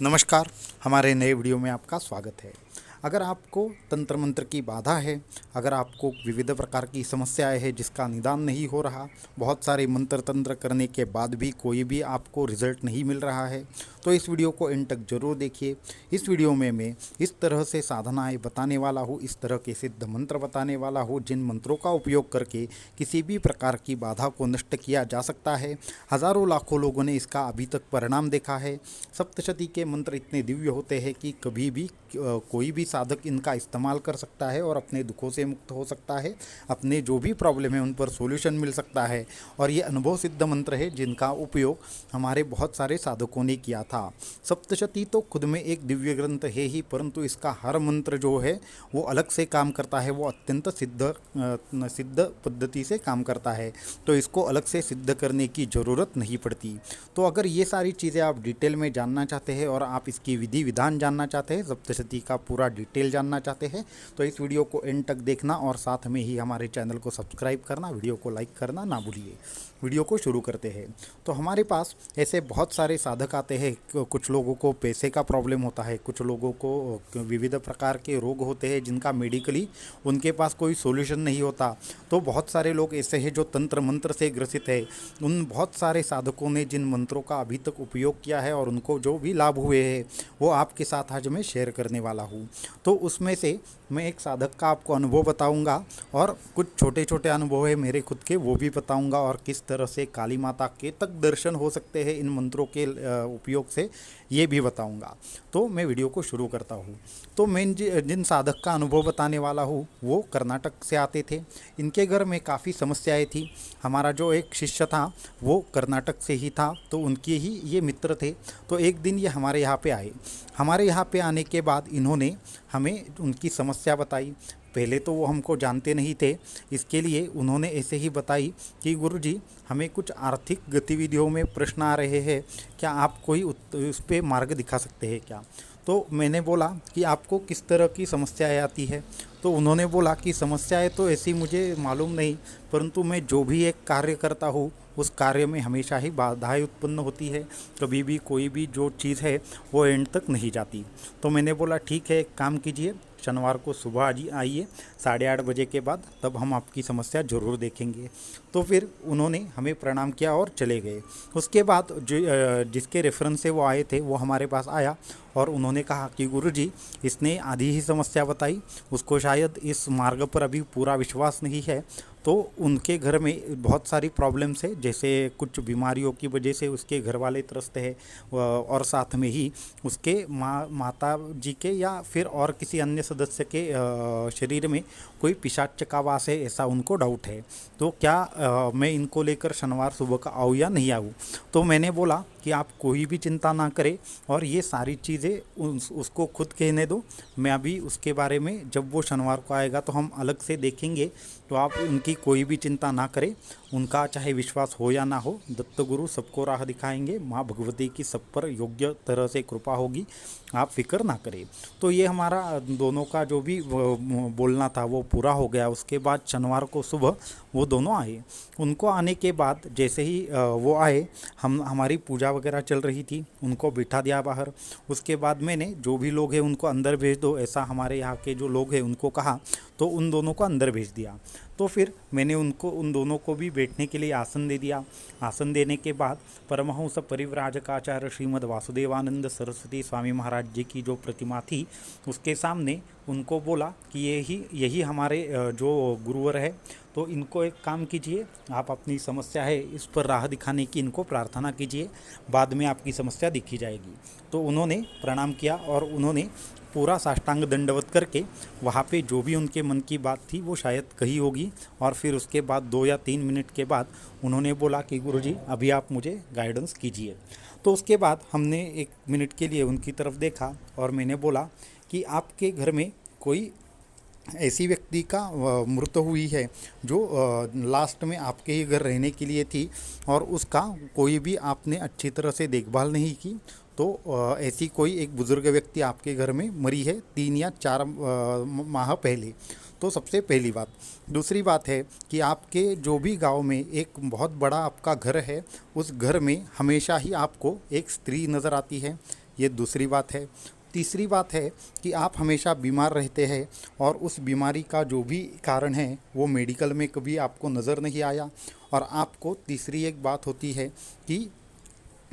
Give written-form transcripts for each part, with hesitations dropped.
नमस्कार। हमारे नए वीडियो में आपका स्वागत है। अगर आपको तंत्र मंत्र की बाधा है, अगर आपको विविध प्रकार की समस्याएं हैं जिसका निदान नहीं हो रहा, बहुत सारे मंत्र तंत्र करने के बाद भी कोई भी आपको रिजल्ट नहीं मिल रहा है, तो इस वीडियो को एंड तक जरूर देखिए। इस वीडियो में मैं इस तरह से साधनाएं बताने वाला हूँ, इस तरह के सिद्ध मंत्र बताने वाला हूँ जिन मंत्रों का उपयोग करके किसी भी प्रकार की बाधा को नष्ट किया जा सकता है। हज़ारों लाखों लोगों ने इसका अभी तक परिणाम देखा है। सप्तशती के मंत्र इतने दिव्य होते हैं कि कभी भी कोई भी साधक इनका इस्तेमाल कर सकता है और अपने दुखों से मुक्त हो सकता है, अपने जो भी प्रॉब्लम है उन पर सॉल्यूशन मिल सकता है। और ये अनुभव सिद्ध मंत्र है जिनका उपयोग हमारे बहुत सारे साधकों ने किया था। सप्तशती तो खुद में एक दिव्य ग्रंथ है ही, परंतु इसका हर मंत्र जो है वो अलग से काम करता है, वो अत्यंत सिद्ध पद्धति से काम करता है, तो इसको अलग से सिद्ध करने की ज़रूरत नहीं पड़ती। तो अगर ये सारी चीज़ें आप डिटेल में जानना चाहते हैं और आप इसकी विधि विधान जानना चाहते हैं, सप्तशती का पूरा डिटेल जानना चाहते हैं, तो इस वीडियो को एंड तक देखना और साथ में ही हमारे चैनल को सब्सक्राइब करना, वीडियो को लाइक करना ना भूलिए। वीडियो को शुरू करते हैं। तो हमारे पास ऐसे बहुत सारे साधक आते हैं। कुछ लोगों को पैसे का प्रॉब्लम होता है, कुछ लोगों को विविध प्रकार के रोग होते हैं जिनका मेडिकली उनके पास कोई सॉल्यूशन नहीं होता। तो बहुत सारे लोग ऐसे हैं जो तंत्र मंत्र से ग्रसित है। उन बहुत सारे साधकों ने जिन मंत्रों का अभी तक उपयोग किया है और उनको जो भी लाभ हुए हैं वो आपके साथ आज मैं शेयर करने वाला हूँ। तो उसमें से मैं एक साधक का आपको अनुभव बताऊंगा और कुछ छोटे छोटे अनुभव है मेरे खुद के, वो भी बताऊंगा, और किस तरह से काली माता के तक दर्शन हो सकते हैं इन मंत्रों के उपयोग से, ये भी बताऊंगा। तो मैं वीडियो को शुरू करता हूँ। तो मैं जिन साधक का अनुभव बताने वाला हूँ वो कर्नाटक से आते थे। इनके घर में काफ़ी समस्याएं थी। हमारा जो एक शिष्य था वो कर्नाटक से ही था, तो उनके ही ये मित्र थे। तो एक दिन ये हमारे यहाँ पे आए। हमारे यहाँ पे आने के बाद इन्होंने हमें उनकी समस्या बताई। पहले तो वो हमको जानते नहीं थे, इसके लिए उन्होंने ऐसे ही बताई कि गुरुजी, हमें कुछ आर्थिक गतिविधियों में प्रश्न आ रहे हैं, क्या आप कोई उस पर मार्ग दिखा सकते हैं क्या। तो मैंने बोला कि आपको किस तरह की समस्याएं आती है। तो उन्होंने बोला कि समस्याएं तो ऐसी मुझे मालूम नहीं, परंतु मैं जो भी एक कार्य करता हूँ उस कार्य में हमेशा ही बाधाएं उत्पन्न होती है। कभी भी कोई भी जो चीज़ है वो एंड तक नहीं जाती। तो मैंने बोला ठीक है, एक काम कीजिए, शनिवार को सुबह आइए 8:30 बजे के बाद, तब हम आपकी समस्या ज़रूर देखेंगे। तो फिर उन्होंने हमें प्रणाम किया और चले गए। उसके बाद जिसके रेफरेंस से वो आए थे वो हमारे पास आया और उन्होंने कहा कि गुरुजी, इसने आधी ही समस्या बताई, उसको शायद इस मार्ग पर अभी पूरा विश्वास नहीं है। तो उनके घर में बहुत सारी प्रॉब्लम्स है, जैसे कुछ बीमारियों की वजह से उसके घर वाले त्रस्त है, और साथ में ही उसके माता जी के या फिर और किसी अन्य सदस्य के शरीर में कोई पिशाच का वास है, ऐसा उनको डाउट है। तो क्या मैं इनको लेकर शनिवार सुबह का आऊँ या नहीं आऊँ। तो मैंने बोला कि आप कोई भी चिंता ना करें और ये सारी चीज़ें उसको खुद कहने दो। मैं अभी उसके बारे में, जब वो शनिवार को आएगा तो हम अलग से देखेंगे, तो आप उनकी कोई भी चिंता ना करें। उनका चाहे विश्वास हो या ना हो, दत्त गुरु सबको राह दिखाएंगे, माँ भगवती की सब पर योग्य तरह से कृपा होगी, आप फिक्र ना करें। तो ये हमारा दोनों का जो भी बोलना था वो पूरा हो गया। उसके बाद शनिवार को सुबह वो दोनों आए। उनको आने के बाद जैसे ही वो आए, हमारी पूजा वगैरह चल रही थी, उनको बिठा दिया बाहर। उसके बाद मैंने जो भी लोग हैं उनको अंदर भेज दो, ऐसा हमारे यहाँ के जो लोग हैं उनको कहा, तो उन दोनों को अंदर भेज दिया। तो फिर मैंने उन दोनों को भी बैठने के लिए आसन दे दिया। आसन देने के बाद परमहंस परिव्राजकाचार्य श्रीमद् वासुदेवानंद सरस्वती स्वामी महाराज जी की जो प्रतिमा थी उसके सामने उनको बोला कि यही हमारे जो गुरुवर है, तो इनको एक काम कीजिए, आप अपनी समस्या है इस पर राह दिखाने की इनको प्रार्थना कीजिए, बाद में आपकी समस्या दिखी जाएगी। तो उन्होंने प्रणाम किया और उन्होंने पूरा साष्टांग दंडवत करके वहाँ पे जो भी उनके मन की बात थी वो शायद कही होगी, और फिर उसके बाद 2 या 3 मिनट के बाद उन्होंने बोला कि गुरुजी, अभी आप मुझे गाइडेंस कीजिए। तो उसके बाद हमने 1 मिनट के लिए उनकी तरफ देखा और मैंने बोला कि आपके घर में कोई ऐसी व्यक्ति का मृत्यु हुई है जो लास्ट में आपके ही घर रहने के लिए थी, और उसका कोई भी आपने अच्छी तरह से देखभाल नहीं की। तो ऐसी कोई एक बुज़ुर्ग व्यक्ति आपके घर में मरी है 3 या 4 माह पहले। तो सबसे पहली बात। दूसरी बात है कि आपके जो भी गांव में एक बहुत बड़ा आपका घर है, उस घर में हमेशा ही आपको एक स्त्री नज़र आती है। ये दूसरी बात है। तीसरी बात है कि आप हमेशा बीमार रहते हैं और उस बीमारी का जो भी कारण है वो मेडिकल में कभी आपको नज़र नहीं आया। और आपको तीसरी एक बात होती है कि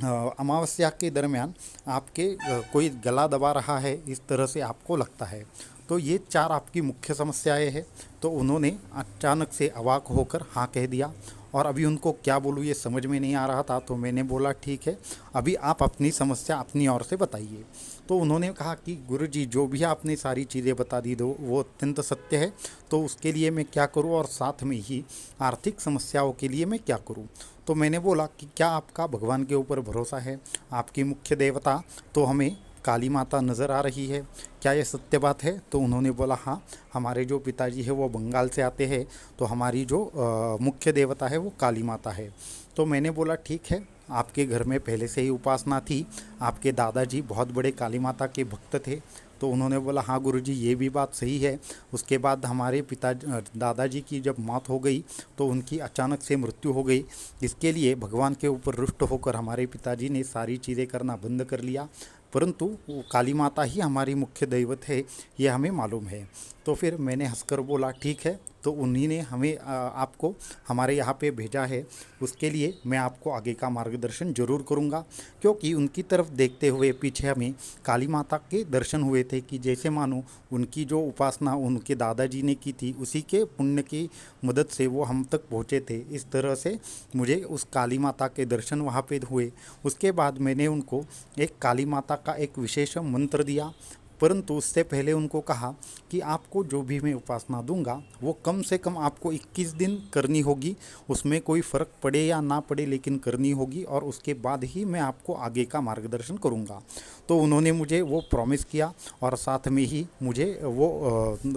अमावस्या के दरमियान आपके कोई गला दबा रहा है, इस तरह से आपको लगता है। तो ये 4 आपकी मुख्य समस्याएं हैं। तो उन्होंने अचानक से अवाक होकर हाँ कह दिया और अभी उनको क्या बोलूँ ये समझ में नहीं आ रहा था। तो मैंने बोला ठीक है, अभी आप अपनी समस्या अपनी ओर से बताइए। तो उन्होंने कहा कि गुरुजी जो भी आपने सारी चीज़ें बता दी दो वो अत्यंत सत्य है, तो उसके लिए मैं क्या करूं और साथ में ही आर्थिक समस्याओं के लिए मैं क्या करूं। तो मैंने बोला कि क्या आपका भगवान के ऊपर भरोसा है? आपकी मुख्य देवता तो हमें काली माता नज़र आ रही है, क्या ये सत्य बात है? तो उन्होंने बोला हाँ, हमारे जो पिताजी है वो बंगाल से आते हैं, तो हमारी जो मुख्य देवता है वो काली माता है। तो मैंने बोला ठीक है, आपके घर में पहले से ही उपासना थी, आपके दादाजी बहुत बड़े काली माता के भक्त थे। तो उन्होंने बोला हाँ गुरुजी ये भी बात सही है। उसके बाद हमारे दादाजी की जब मौत हो गई तो उनकी अचानक से मृत्यु हो गई, इसके लिए भगवान के ऊपर रुष्ट होकर हमारे पिताजी ने सारी चीज़ें करना बंद कर लिया, परंतु वो काली माता ही हमारी मुख्य दैवत है, ये हमें मालूम है। तो फिर मैंने हंसकर बोला ठीक है, तो उन्हीं ने हमें आपको हमारे यहाँ पे भेजा है, उसके लिए मैं आपको आगे का मार्गदर्शन जरूर करूँगा। क्योंकि उनकी तरफ देखते हुए पीछे हमें काली माता के दर्शन हुए थे कि जैसे मानो उनकी जो उपासना उनके दादाजी ने की थी उसी के पुण्य की मदद से वो हम तक पहुँचे थे। इस तरह से मुझे उस काली माता के दर्शन वहाँ पे हुए। उसके बाद मैंने उनको एक काली माता का एक विशेष मंत्र दिया, परंतु उससे पहले उनको कहा कि आपको जो भी मैं उपासना दूंगा वो कम से कम आपको 21 दिन करनी होगी, उसमें कोई फ़र्क पड़े या ना पड़े लेकिन करनी होगी, और उसके बाद ही मैं आपको आगे का मार्गदर्शन करूंगा। तो उन्होंने मुझे वो प्रॉमिस किया और साथ में ही मुझे वो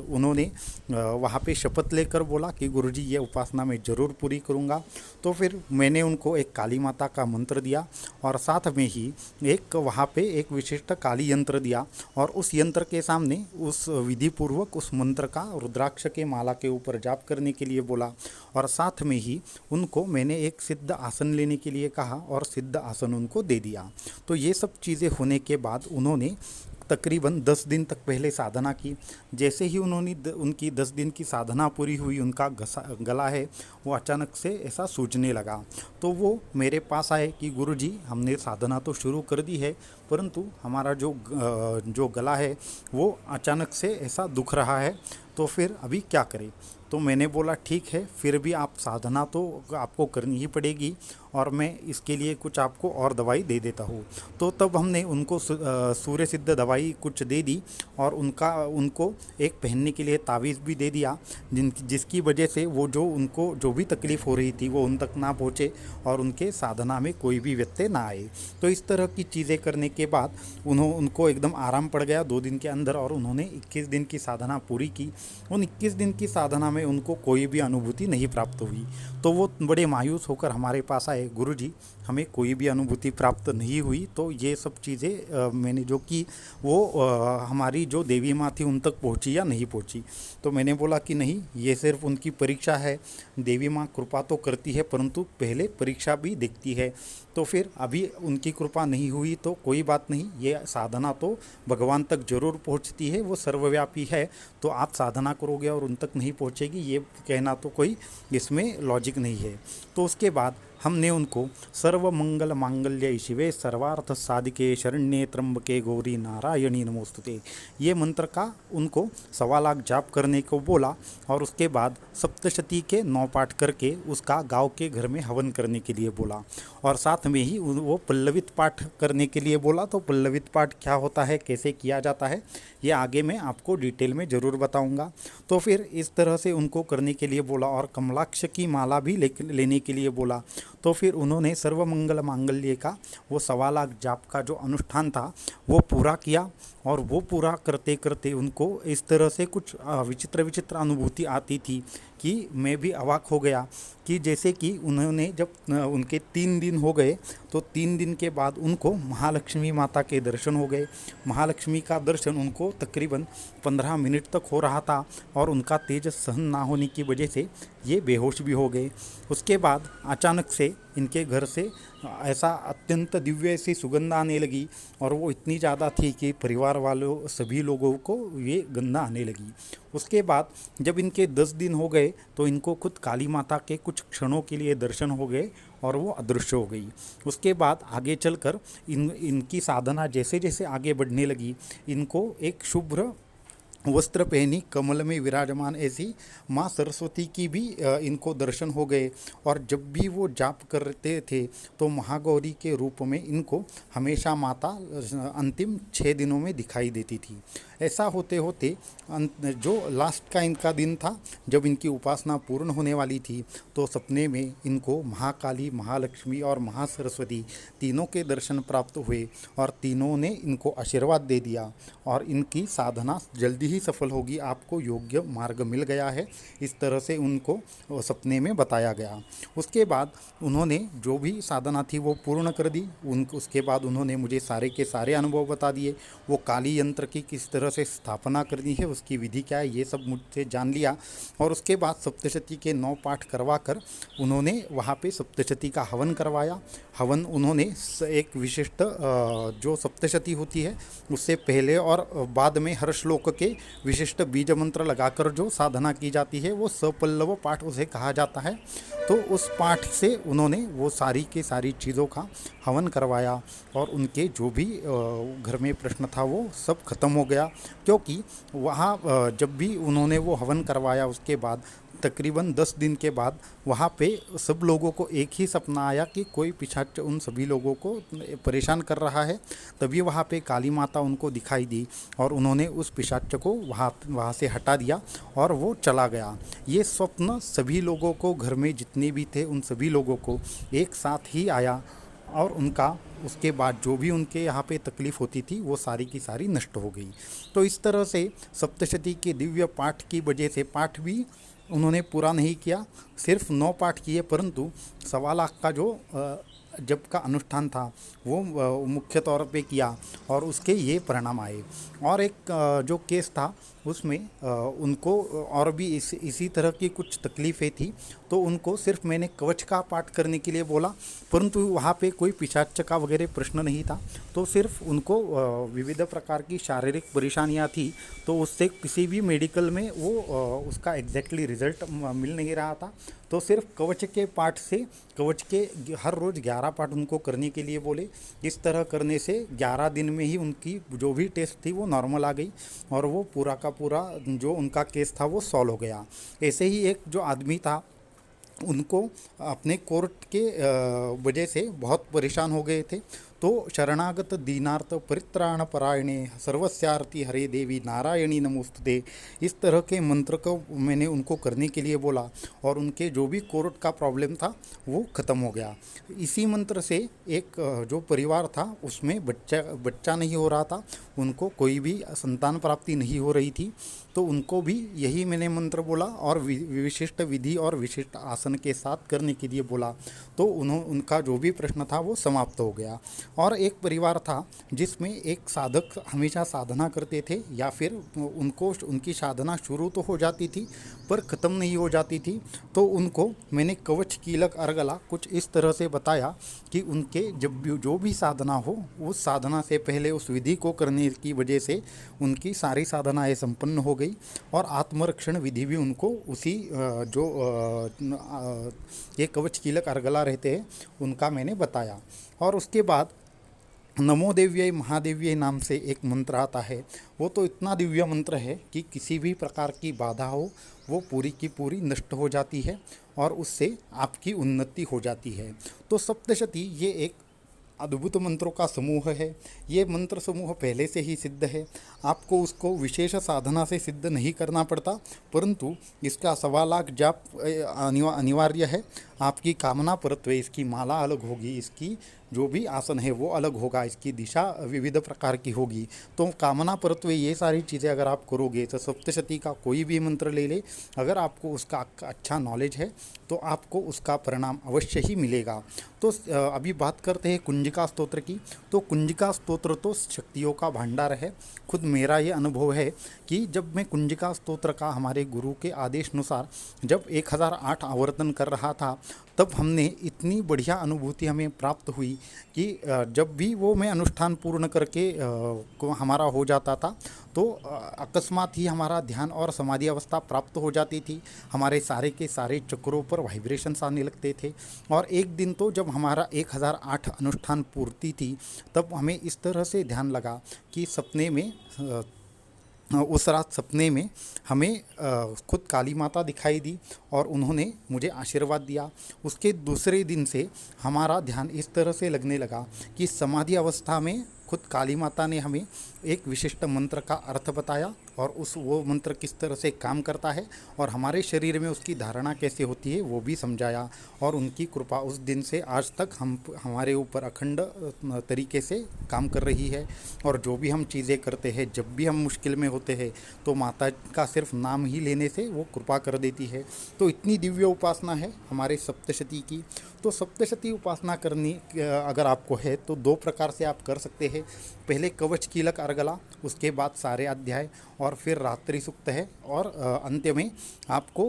उन्होंने वहाँ पे शपथ लेकर बोला कि गुरुजी ये उपासना मैं ज़रूर पूरी करूँगा। तो फिर मैंने उनको एक काली माता का मंत्र दिया और साथ में ही एक वहाँ पे एक विशिष्ट काली यंत्र दिया, और उस यंत्र के सामने उस विधि पूर्वक उस मंत्र का रुद्राक्ष के माला के ऊपर जाप करने के लिए बोला। और साथ में ही उनको मैंने एक सिद्ध आसन लेने के लिए कहा और सिद्ध आसन उनको दे दिया। तो ये सब चीज़ें होने के बाद उन्होंने तकरीबन 10 दिन तक पहले साधना की। जैसे ही उन्होंने उनकी 10 दिन की साधना पूरी हुई, उनका गला है वो अचानक से ऐसा सूजने लगा। तो वो मेरे पास आए कि गुरुजी हमने साधना तो शुरू कर दी है, परंतु हमारा जो गला है वो अचानक से ऐसा दुख रहा है, तो फिर अभी क्या करें? तो मैंने बोला ठीक है, फिर भी आप साधना तो आपको करनी ही पड़ेगी और मैं इसके लिए कुछ आपको और दवाई दे देता हूँ। तो तब हमने उनको सूर्य सिद्ध दवाई कुछ दे दी और उनको एक पहनने के लिए तावीज़ भी दे दिया, जिसकी वजह से वो उनको जो भी तकलीफ़ हो रही थी वो उन तक ना पहुँचे और उनके साधना में कोई भी व्यत्यय ना आए। तो इस तरह की चीज़ें करने के बाद उनको एकदम आराम पड़ गया 2 दिन के अंदर, और उन्होंने 21 दिन की साधना पूरी की। उन 21 दिन की साधना में उनको कोई भी अनुभूति नहीं प्राप्त हुई। तो वो बड़े मायूस होकर हमारे पास आए, गुरुजी हमें कोई भी अनुभूति प्राप्त नहीं हुई। तो ये सब चीज़ें मैंने जो की वो हमारी जो देवी माँ थी उन तक पहुँची या नहीं पहुँची। तो मैंने बोला कि नहीं, ये सिर्फ उनकी परीक्षा है, देवी माँ कृपा तो करती है परंतु पहले परीक्षा भी देखती है। तो फिर अभी उनकी कृपा नहीं हुई तो कोई बात नहीं, ये साधना तो भगवान तक जरूर पहुंचती है, वो सर्वव्यापी है। तो आप साधना करोगे और उन तक नहीं पहुंचेगी, ये कहना तो कोई इसमें लॉजिक नहीं है। तो उसके बाद हमने उनको सर्व मंगल मांगल्य शिवे सर्वार्थ साधिके शरण्ये त्र्यंबके गौरी नारायणी नमोस्तुते, ये मंत्र का उनको 1.25 लाख जाप करने को बोला। और उसके बाद सप्तशती के 9 पाठ करके उसका गांव के घर में हवन करने के लिए बोला, और साथ में ही वो पल्लवित पाठ करने के लिए बोला। तो पल्लवित पाठ क्या होता है, कैसे किया जाता है, ये आगे मैं आपको डिटेल में ज़रूर बताऊंगा। तो फिर इस तरह से उनको करने के लिए बोला और कमलाक्ष की माला भी लेने के लिए बोला। तो फिर उन्होंने सर्वमंगल मांगल्य का वो 1.25 लाख जाप का जो अनुष्ठान था वो पूरा किया, और वो पूरा करते करते उनको इस तरह से कुछ विचित्र अनुभूति आती थी कि मैं भी अवाक हो गया कि जैसे कि उन्होंने जब उनके 3 दिन हो गए तो 3 दिन के बाद उनको महालक्ष्मी माता के दर्शन हो गए। महालक्ष्मी का दर्शन उनको तकरीबन 15 मिनट तक हो रहा था और उनका तेज सहन ना होने की वजह से ये बेहोश भी हो गए। उसके बाद अचानक से इनके घर से ऐसा अत्यंत दिव्य सी सुगंध आने लगी, और वो इतनी ज़्यादा थी कि परिवार वालों सभी लोगों को ये गंध आने लगी। उसके बाद जब इनके 10 दिन हो गए तो इनको खुद काली माता के कुछ क्षणों के लिए दर्शन हो गए और वो अदृश्य हो गई। उसके बाद आगे चलकर इनकी साधना जैसे जैसे आगे बढ़ने लगी, इनको एक शुभ्र वस्त्र पहनी कमल में विराजमान ऐसी माँ सरस्वती की भी इनको दर्शन हो गए। और जब भी वो जाप करते थे तो महागौरी के रूप में इनको हमेशा माता अंतिम 6 दिनों में दिखाई देती थी। ऐसा होते होते जो लास्ट का इनका दिन था, जब इनकी उपासना पूर्ण होने वाली थी, तो सपने में इनको महाकाली, महालक्ष्मी और महासरस्वती तीनों के दर्शन प्राप्त हुए, और तीनों ने इनको आशीर्वाद दे दिया और इनकी साधना जल्दी ही सफल होगी, आपको योग्य मार्ग मिल गया है, इस तरह से उनको सपने में बताया गया। उसके बाद उन्होंने जो भी साधना थी वो पूर्ण कर दी। उसके बाद उन्होंने मुझे सारे के सारे अनुभव बता दिए। वो काली यंत्र की किस तरह से स्थापना करनी है, उसकी विधि क्या है, ये सब मुझसे जान लिया। और उसके बाद सप्तशती के 9 पाठ करवा कर उन्होंने वहाँ पे सप्तशती का हवन करवाया। हवन उन्होंने एक विशिष्ट जो सप्तशती होती है उससे पहले और बाद में हर श्लोक के विशिष्ट बीज मंत्र लगाकर जो साधना की जाती है वो सपल्लव पाठ उसे कहा जाता है। तो उस पाठ से उन्होंने वो सारी की सारी चीज़ों का हवन करवाया, और उनके जो भी घर में प्रश्न था वो सब खत्म हो गया। क्योंकि वहाँ जब भी उन्होंने वो हवन करवाया उसके बाद तकरीबन 10 दिन के बाद वहाँ पे सब लोगों को एक ही सपना आया कि कोई पिशाच उन सभी लोगों को परेशान कर रहा है। तभी वहाँ पे काली माता उनको दिखाई दी और उन्होंने उस पिशाच को वहाँ से हटा दिया और वो चला गया। ये स्वप्न सभी लोगों को, घर में जितने भी थे उन सभी लोगों को एक साथ ही आया, और उनका उसके बाद जो भी उनके यहाँ पे तकलीफ़ होती थी वो सारी की सारी नष्ट हो गई। तो इस तरह से सप्तशती के दिव्य पाठ की वजह से, पाठ भी उन्होंने पूरा नहीं किया, सिर्फ 9 पाठ किए, परंतु 1.25 लाख का जो जप का अनुष्ठान था वो मुख्य तौर पे किया, और उसके ये परिणाम आए। और एक जो केस था उसमें उनको और भी इसी तरह की कुछ तकलीफ़ें थी, तो उनको सिर्फ मैंने कवच का पाठ करने के लिए बोला, परंतु वहाँ पे कोई पिशाच का वगैरह प्रश्न नहीं था। तो सिर्फ उनको विविध प्रकार की शारीरिक परेशानियाँ थी, तो उससे किसी भी मेडिकल में वो उसका एग्जैक्टली रिजल्ट मिल नहीं रहा था। तो सिर्फ कवच के पाठ से, कवच के हर रोज़ 11 पाठ उनको करने के लिए बोले। इस तरह करने से 11 दिन में ही उनकी जो भी टेस्ट थी वो नॉर्मल आ गई, और वो पूरा का पूरा जो उनका केस था वो सॉल्व हो गया। ऐसे ही एक जो आदमी था, उनको अपने कोर्ट के वजह से बहुत परेशान हो गए थे, तो शरणागत दीनार्थ परित्राण परायणे सर्वस्यार्ति हरे देवी नारायणी नमोस्तुते, इस तरह के मंत्र को मैंने उनको करने के लिए बोला, और उनके जो भी कोर्ट का प्रॉब्लम था वो ख़त्म हो गया। इसी मंत्र से एक जो परिवार था उसमें बच्चा नहीं हो रहा था, उनको कोई भी संतान प्राप्ति नहीं हो रही थी, तो उनको भी यही मैंने मंत्र बोला और विशिष्ट विधि और विशिष्ट आसन के साथ करने के लिए बोला, तो उनका जो भी प्रश्न था वो समाप्त हो गया। और एक परिवार था जिसमें एक साधक हमेशा साधना करते थे, या फिर उनकी साधना शुरू तो हो जाती थी पर ख़त्म नहीं हो जाती थी, तो उनको मैंने कवच कीलक अर्गला कुछ इस तरह से बताया कि उनके जब भी जो भी साधना हो, उस साधना से पहले उस विधि को करने की वजह से उनकी सारी साधनाएं संपन्न हो गई, और आत्मरक्षण विधि भी उनको उसी जो ये कवच कीलक अर्गला रहते हैं उनका मैंने बताया। और उसके बाद नमो देव्यै महादेव्यै नाम से एक मंत्र आता है, वो तो इतना दिव्य मंत्र है कि किसी भी प्रकार की बाधा हो वो पूरी की पूरी नष्ट हो जाती है, और उससे आपकी उन्नति हो जाती है। तो सप्तशती ये एक अद्भुत मंत्रों का समूह है। ये मंत्र समूह पहले से ही सिद्ध है, आपको उसको विशेष साधना से सिद्ध नहीं करना पड़ता, परंतु इसका 1.25 लाख जाप अनिवार्य है। आपकी कामना परत्वे इसकी माला अलग होगी, इसकी जो भी आसन है वो अलग होगा, इसकी दिशा विविध प्रकार की होगी। तो कामना परत्वे ये सारी चीज़ें अगर आप करोगे, तो सप्तशती का कोई भी मंत्र ले ले, अगर आपको उसका अच्छा नॉलेज है तो आपको उसका परिणाम अवश्य ही मिलेगा। तो अभी बात करते हैं कुंजिका स्तोत्र की। तो कुंजिका स्तोत्र तो शक्तियों का भंडार है। खुद मेरा ये अनुभव है कि जब मैं कुंजिका स्तोत्र का हमारे गुरु के आदेश अनुसार जब 1008 आवर्तन कर रहा था, तब हमने इतनी बढ़िया अनुभूति हमें प्राप्त हुई कि जब भी वो मैं अनुष्ठान पूर्ण करके को हमारा हो जाता था तो अकस्मात ही हमारा ध्यान और समाधि अवस्था प्राप्त हो जाती थी। हमारे सारे के सारे चक्रों पर वाइब्रेशंस आने लगते थे। और एक दिन तो जब हमारा 1008 अनुष्ठान पूर्ति थी, तब हमें इस तरह से ध्यान लगा कि सपने में उस रात सपने में हमें खुद काली माता दिखाई दी और उन्होंने मुझे आशीर्वाद दिया। उसके दूसरे दिन से हमारा ध्यान इस तरह से लगने लगा कि समाधि अवस्था में खुद काली माता ने हमें एक विशिष्ट मंत्र का अर्थ बताया और वो मंत्र किस तरह से काम करता है और हमारे शरीर में उसकी धारणा कैसे होती है वो भी समझाया। और उनकी कृपा उस दिन से आज तक हमारे ऊपर अखंड तरीके से काम कर रही है। और जो भी हम चीज़ें करते हैं, जब भी हम मुश्किल में होते हैं, तो माता का सिर्फ नाम ही लेने से वो कृपा कर देती है। तो इतनी दिव्य उपासना है हमारे सप्तशती की। तो सप्तशती उपासना करनी अगर आपको है तो 2 प्रकार से आप कर सकते हैं। पहले कवच कीलक अर्गला, उसके बाद सारे अध्याय, और फिर रात्रि सूक्त है, और अंत्य में आपको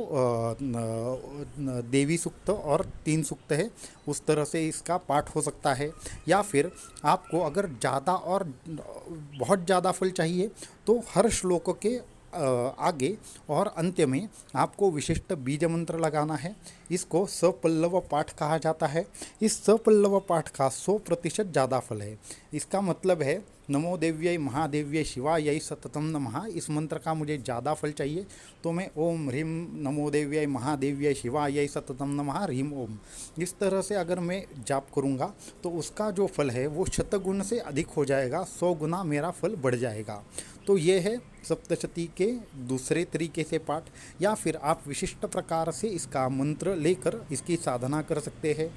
देवी सूक्त और 3 सूक्त है। उस तरह से इसका पाठ हो सकता है। या फिर आपको अगर ज़्यादा और बहुत ज़्यादा फल चाहिए तो हर श्लोक के आगे और अंत्य में आपको विशिष्ट बीज मंत्र लगाना है। इसको सपल्लव पाठ कहा जाता है। इस सपल्लव पाठ का 100% ज़्यादा फल है। इसका मतलब है नमो देव्यै महादेव्यै शिवायै सततम नमः। इस मंत्र का मुझे ज़्यादा फल चाहिए तो मैं ओम ह्रीम नमो देव्यै महादेव्यै शिवायै सततम नमः ह्रीम ओम, इस तरह से अगर मैं जाप करूँगा तो उसका जो फल है वो शतगुण से अधिक हो जाएगा, 100 गुना मेरा फल बढ़ जाएगा। तो ये है सप्तशती के दूसरे तरीके से पाठ। या फिर आप विशिष्ट प्रकार से इसका मंत्र लेकर इसकी साधना कर सकते हैं।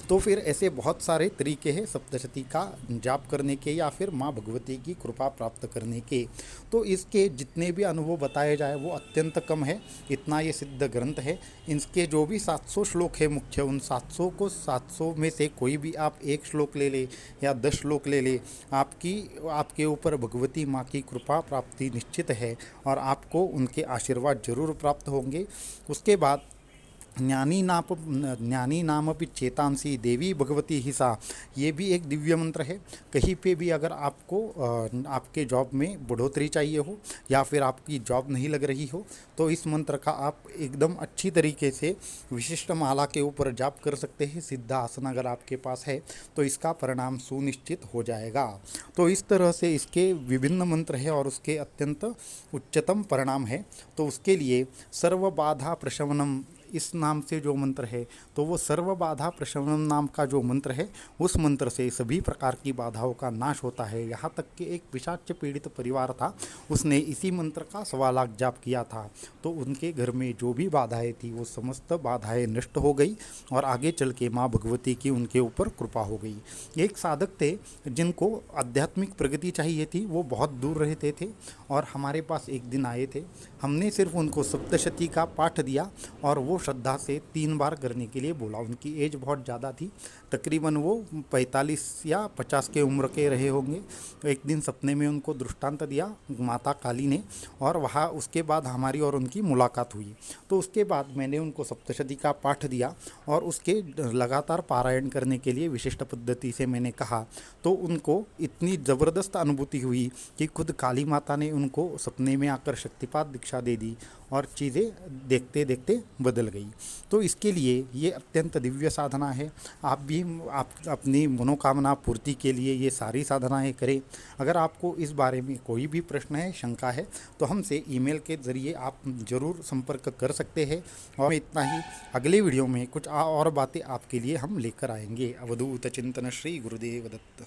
तो फिर ऐसे बहुत सारे तरीके हैं सप्तशती का जाप करने के या फिर माँ भगवती की कृपा प्राप्त करने के। तो इसके जितने भी अनुभव बताए जाए वो अत्यंत कम है, इतना ये सिद्ध ग्रंथ है। इनके जो भी 700 श्लोक है मुख्य, उन 700 में से कोई भी आप 1 श्लोक ले ले या 10 श्लोक ले ले, आपके ऊपर भगवती माँ की कृपा प्राप्ति निश्चित है और आपको उनके आशीर्वाद जरूर प्राप्त होंगे। उसके बाद ज्ञानी नामपि चेतांसी देवी भगवती ही सा, ये भी एक दिव्य मंत्र है। कहीं पे भी अगर आपको आपके जॉब में बढ़ोतरी चाहिए हो या फिर आपकी जॉब नहीं लग रही हो तो इस मंत्र का आप एकदम अच्छी तरीके से विशिष्ट माला के ऊपर जाप कर सकते हैं। सिद्ध आसन अगर आपके पास है तो इसका परिणाम सुनिश्चित हो जाएगा। तो इस तरह से इसके विभिन्न मंत्र है और उसके अत्यंत उच्चतम परिणाम है। तो उसके लिए सर्व बाधा प्रशमनम इस नाम से जो मंत्र है, तो वो सर्व बाधा प्रशमनम नाम का जो मंत्र है, उस मंत्र से सभी प्रकार की बाधाओं का नाश होता है। यहाँ तक कि एक पिशाच पीड़ित परिवार था, उसने इसी मंत्र का 1.25 लाख जाप किया था, तो उनके घर में जो भी बाधाएं थी वो समस्त बाधाएं नष्ट हो गई और आगे चल के माँ भगवती की उनके ऊपर कृपा हो गई। एक साधक थे जिनको आध्यात्मिक प्रगति चाहिए थी, वो बहुत दूर रहते थे और हमारे पास एक दिन आए थे। हमने सिर्फ उनको सप्तशती का पाठ दिया और वो श्रद्धा से 3 बार करने के लिए बोला। उनकी एज बहुत ज़्यादा थी, तकरीबन वो 45 या 50 के उम्र के रहे होंगे। एक दिन सपने में उनको दृष्टांत दिया माता काली ने और वहाँ उसके बाद हमारी और उनकी मुलाकात हुई। तो उसके बाद मैंने उनको सप्तशती का पाठ दिया और उसके लगातार पारायण करने के लिए विशिष्ट पद्धति से मैंने कहा। तो उनको इतनी ज़बरदस्त अनुभूति हुई कि खुद काली माता ने उनको सपने में आकर शक्तिपात दीक्षा दे दी और चीज़ें देखते देखते बदल गई। तो इसके लिए ये अत्यंत दिव्य साधना है। आप अपनी मनोकामना पूर्ति के लिए ये सारी साधनाएं करें। अगर आपको इस बारे में कोई भी प्रश्न है, शंका है, तो हमसे ईमेल के ज़रिए आप ज़रूर संपर्क कर सकते हैं। और इतना ही, अगले वीडियो में कुछ और बातें आपके लिए हम लेकर आएंगे। अवधूत चिंतन श्री गुरुदेव दत्त।